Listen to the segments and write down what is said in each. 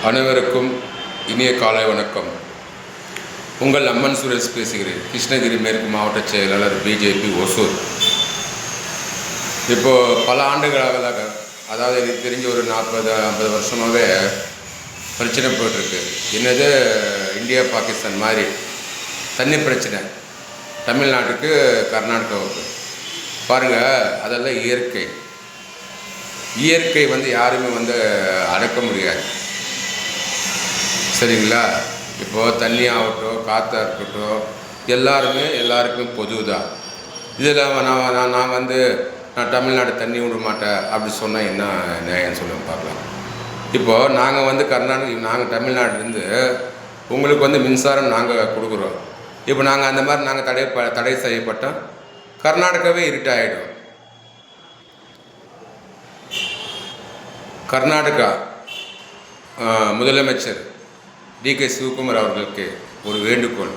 அனைவருக்கும் இனிய காலை வணக்கம். உங்கள் அம்மன் சுரேஷ் பேசுகிறேன். கிருஷ்ணகிரி மேற்கு மாவட்ட செயலாளர், பிஜேபி, ஒசூர். இப்போது பல ஆண்டுகளாக, அதாவது எனக்கு தெரிஞ்ச ஒரு 40-50 வருஷமாகவே பிரச்சனை போயிட்டுருக்கு. என்னது, இந்தியா பாகிஸ்தான் மாதிரி தண்ணி பிரச்சனை தமிழ்நாட்டுக்கு கர்நாடகாவுக்கு. பாருங்கள், அதெல்லாம் இயற்கை யாருமே அடக்க முடியாது. சரிங்களா? இப்போது தண்ணி ஆகட்டும், காற்றா இருக்கட்டும், எல்லாருக்குமே பொது தான். இதில் நான் தமிழ்நாடு தண்ணி விட மாட்டேன் அப்படி சொன்னால் என்ன நியாயம் சொல்லுங்க பார்க்கலாம். இப்போது நாங்கள் தமிழ்நாட்டிலேருந்து உங்களுக்கு மின்சாரம் நாங்கள் கொடுக்குறோம். இப்போ நாங்கள் அந்த மாதிரி நாங்கள் தடை செய்யப்பட்டோம், கர்நாடகாவே இருட்டாயிடும். கர்நாடகா முதலமைச்சர் டி.கே. சிவகுமார் அவர்களுக்கு ஒரு வேண்டுகோள்,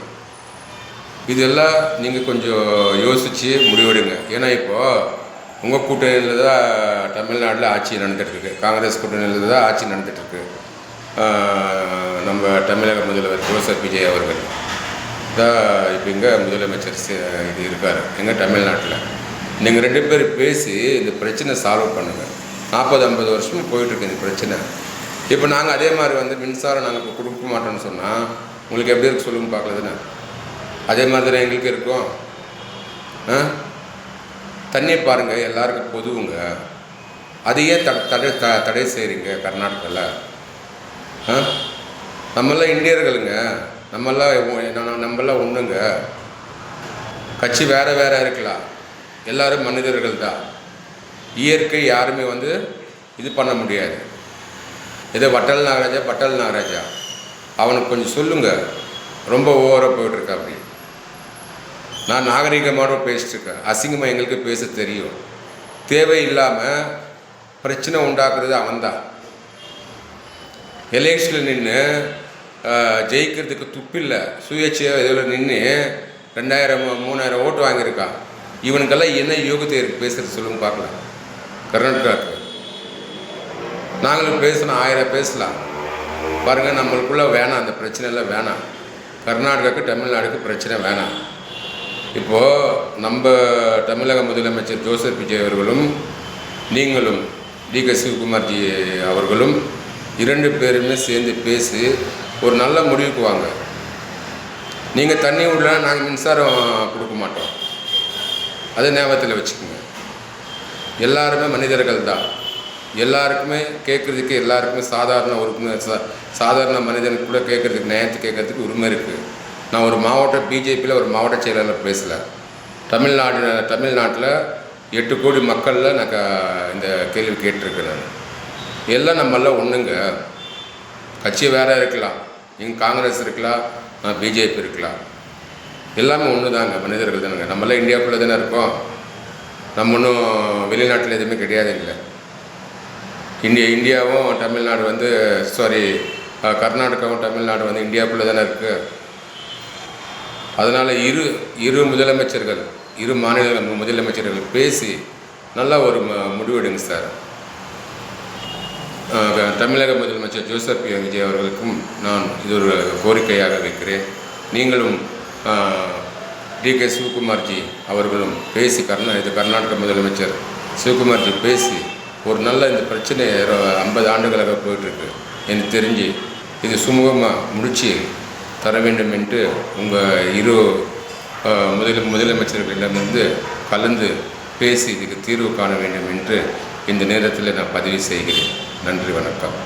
இதெல்லாம் நீங்கள் கொஞ்சம் யோசித்து முடிவெடுங்க. ஏன்னா இப்போது உங்கள் கூட்டணியில் தான் தமிழ்நாட்டில் ஆட்சி நடந்துகிட்ருக்கு, காங்கிரஸ் கூட்டணியில் தான் ஆட்சி நடந்துகிட்ருக்கு. நம்ம தமிழக முதல்வர் ஜோசப் விஜய் அவர்கள் தான் இப்போ இங்கே முதலமைச்சர் இது இருக்கார் எங்கள் தமிழ்நாட்டில். நீங்கள் 2 பேர் பேசி இந்த பிரச்சனை சால்வ் பண்ணுங்கள். 40-50 வருஷமும் போயிட்டுருக்கு இந்த பிரச்சனை. இப்போ நாங்கள் அதே மாதிரி மின்சாரம் நாங்கள் இப்போ கொடுக்க மாட்டோம்னு சொன்னால் உங்களுக்கு எப்படி இருக்கு சொல்லுங்க பார்க்கலதுன்னு. அதே மாதிரி தானே எங்களுக்கு இருக்கும். தண்ணி பாருங்கள், எல்லாருக்கும் பொதுவுங்க. அதையே தடை செய்கிறீங்க கர்நாடகாவில். நம்மளாம் இந்தியர்களுங்க, நம்மளாம் ஒன்றுங்க. கட்சி வேறு இருக்கலாம், எல்லோரும் மனிதர்கள் தான். இயற்கை யாருமே இது பண்ண முடியாது. ஏதோ பட்டல் நாகராஜா அவனுக்கு கொஞ்சம் சொல்லுங்கள், ரொம்ப ஓவராக போய்ட்டுருக்கா. அப்படி நான் நாகரிகமாக பேசிட்டுருக்கேன், அசிங்கமாக எங்களுக்கு பேச தெரியும். தேவையில்லாமல் பிரச்சனை உண்டாக்குறது அவன்தான். எலெக்ஷனில் நின்று ஜெயிக்கிறதுக்கு துப்பில்லை, சுயேட்சையாக இதில் நின்று 2000-3000 ஓட்டு வாங்கியிருக்கான். இவனுக்கெல்லாம் என்ன யோகத்தை இருக்குது பேசுகிறது சொல்லுங்க பார்க்கலாம். கர்நாடகாவுக்கு நாங்களும் பேசணும், 1000 பேசலாம். பாருங்கள், நம்மளுக்குள்ளே வேணாம், அந்த பிரச்சனைலாம் வேணாம். கர்நாடகாவுக்கு தமிழ்நாடுக்கு பிரச்சனை வேணாம். இப்போது நம்ம தமிழக முதலமைச்சர் ஜோசப் விஜய் அவர்களும் நீங்களும் டி.கே. சிவகுமார்ஜி அவர்களும் 2 பேருமே சேர்ந்து பேசி ஒரு நல்ல முடிவுக்கு வாங்க. நீங்கள் தண்ணி விடலாம், நாங்கள் மின்சாரம் கொடுக்க மாட்டோம். அதை ஞாபகத்தில் வச்சுக்கோங்க. எல்லாருமே மனிதர்கள் தான். எல்லாருக்குமே கேட்குறதுக்கு, எல்லாருக்குமே சாதாரண மனிதனுக்கு கூட கேட்குறதுக்கு, நியாயத்தை கேட்குறதுக்கு உரிமை இருக்குது. நான் ஒரு பிஜேபியில் ஒரு மாவட்ட செயலாளர் பேசலை. தமிழ்நாட்டில் 8 கோடி மக்களில் நான் இந்த கேள்வி கேட்டிருக்கேன். நான் எல்லாம் நம்மளாம் ஒன்றுங்க. கட்சி வேறு இருக்கலாம், நீங்கள் காங்கிரஸ் இருக்கலாம், நான் பிஜேபி இருக்கலாம், எல்லாமே ஒன்று தாங்க, மனிதர்கள் தானுங்க. நம்மளாம் இந்தியாவுக்குள்ளே தானே இருக்கோம். நம்ம ஒன்றும் வெளிநாட்டில் எதுவுமே கிடையாது. இல்லை, இந்தியாவும் தமிழ்நாடு கர்நாடகாவும் தமிழ்நாடு இந்தியாவுக்குள்ளே தானே இருக்குது. அதனால் இரு முதலமைச்சர்கள், இரு மாநில முதலமைச்சர்கள் பேசி நல்லா ஒரு முடிவெடுங்க சார். தமிழக முதலமைச்சர் ஜோசப் விஜய் அவர்களுக்கும் நான் இது ஒரு கோரிக்கையாக வைக்கிறேன். நீங்களும் டி.கே. சிவகுமார்ஜி அவர்களும் பேசி கர்நாடக முதலமைச்சர் சிவகுமார்ஜி பேசி ஒரு நல்ல இந்த பிரச்சனை 50 ஆண்டுகளாக போயிட்டுருக்கு. எனக்கு தெரிஞ்சு இது சுமூகமாக முடித்து தர வேண்டும் என்று உங்கள் இரு முதலமைச்சர்களிடமிருந்து கலந்து பேசி இதுக்கு தீர்வு காண வேண்டும் என்று இந்த நேரத்தில் நான் பதிவு செய்கிறேன். நன்றி, வணக்கம்.